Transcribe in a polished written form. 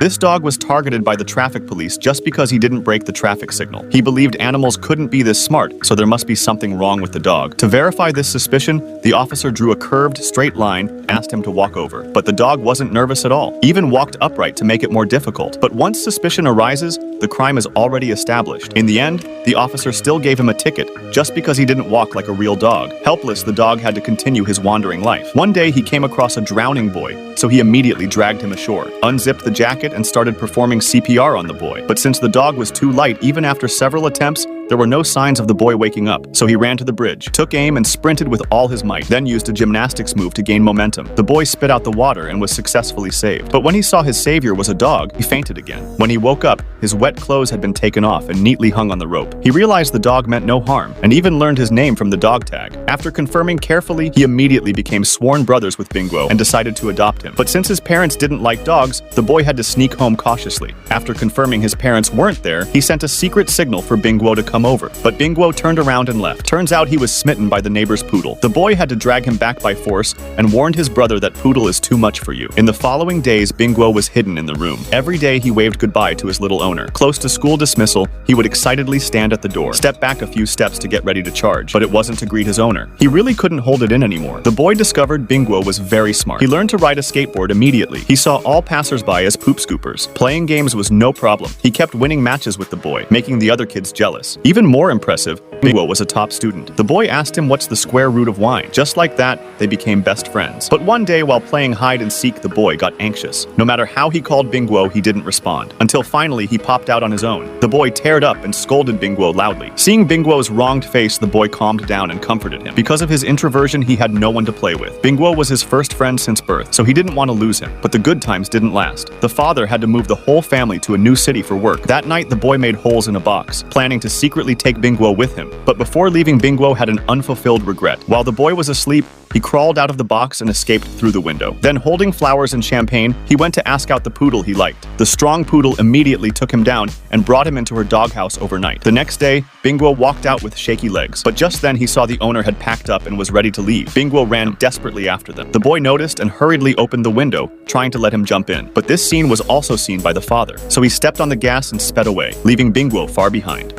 This dog was targeted by the traffic police just because he didn't break the traffic signal. He believed animals couldn't be this smart, so there must be something wrong with the dog. To verify this suspicion, the officer drew a curved, straight line, asked him to walk over. But the dog wasn't nervous at all, even walked upright to make it more difficult. But once suspicion arises, the crime is already established. In the end, the officer still gave him a ticket, just because he didn't walk like a real dog. Helpless, the dog had to continue his wandering life. One day, he came across a drowning boy, so he immediately dragged him ashore, unzipped the jacket, and started performing CPR on the boy. But since the dog was too light, even after several attempts, there were no signs of the boy waking up, so he ran to the bridge, took aim and sprinted with all his might, then used a gymnastics move to gain momentum. The boy spit out the water and was successfully saved. But when he saw his savior was a dog, he fainted again. When he woke up, his wet clothes had been taken off and neatly hung on the rope. He realized the dog meant no harm, and even learned his name from the dog tag. After confirming carefully, he immediately became sworn brothers with Binguo and decided to adopt him. But since his parents didn't like dogs, the boy had to sneak home cautiously. After confirming his parents weren't there, he sent a secret signal for Binguo to come over. But Binguo turned around and left. Turns out he was smitten by the neighbor's poodle. The boy had to drag him back by force and warned his brother that poodle is too much for you. In the following days, Binguo was hidden in the room. Every day he waved goodbye to his little owner. Close to school dismissal, he would excitedly stand at the door, step back a few steps to get ready to charge, but it wasn't to greet his owner. He really couldn't hold it in anymore. The boy discovered Binguo was very smart. He learned to ride a skateboard immediately. He saw all passersby as poop scoopers. Playing games was no problem. He kept winning matches with the boy, making the other kids jealous. Even more impressive, Binguo was a top student. The boy asked him what's the square root of wine. Just like that, they became best friends. But one day while playing hide and seek, the boy got anxious. No matter how he called Binguo, he didn't respond. Until finally he popped out on his own. The boy teared up and scolded Binguo loudly. Seeing Binguo's wronged face, the boy calmed down and comforted him. Because of his introversion, he had no one to play with. Binguo was his first friend since birth, so he didn't want to lose him. But the good times didn't last. The father had to move the whole family to a new city for work. That night, the boy made holes in a box, planning to secretly take Binguo with him. But before leaving, Binguo had an unfulfilled regret. While the boy was asleep, he crawled out of the box and escaped through the window. Then, holding flowers and champagne, he went to ask out the poodle he liked. The strong poodle immediately took him down and brought him into her doghouse overnight. The next day, Binguo walked out with shaky legs. But just then, he saw the owner had packed up and was ready to leave. Binguo ran desperately after them. The boy noticed and hurriedly opened the window, trying to let him jump in. But this scene was also seen by the father, so he stepped on the gas and sped away, leaving Binguo far behind.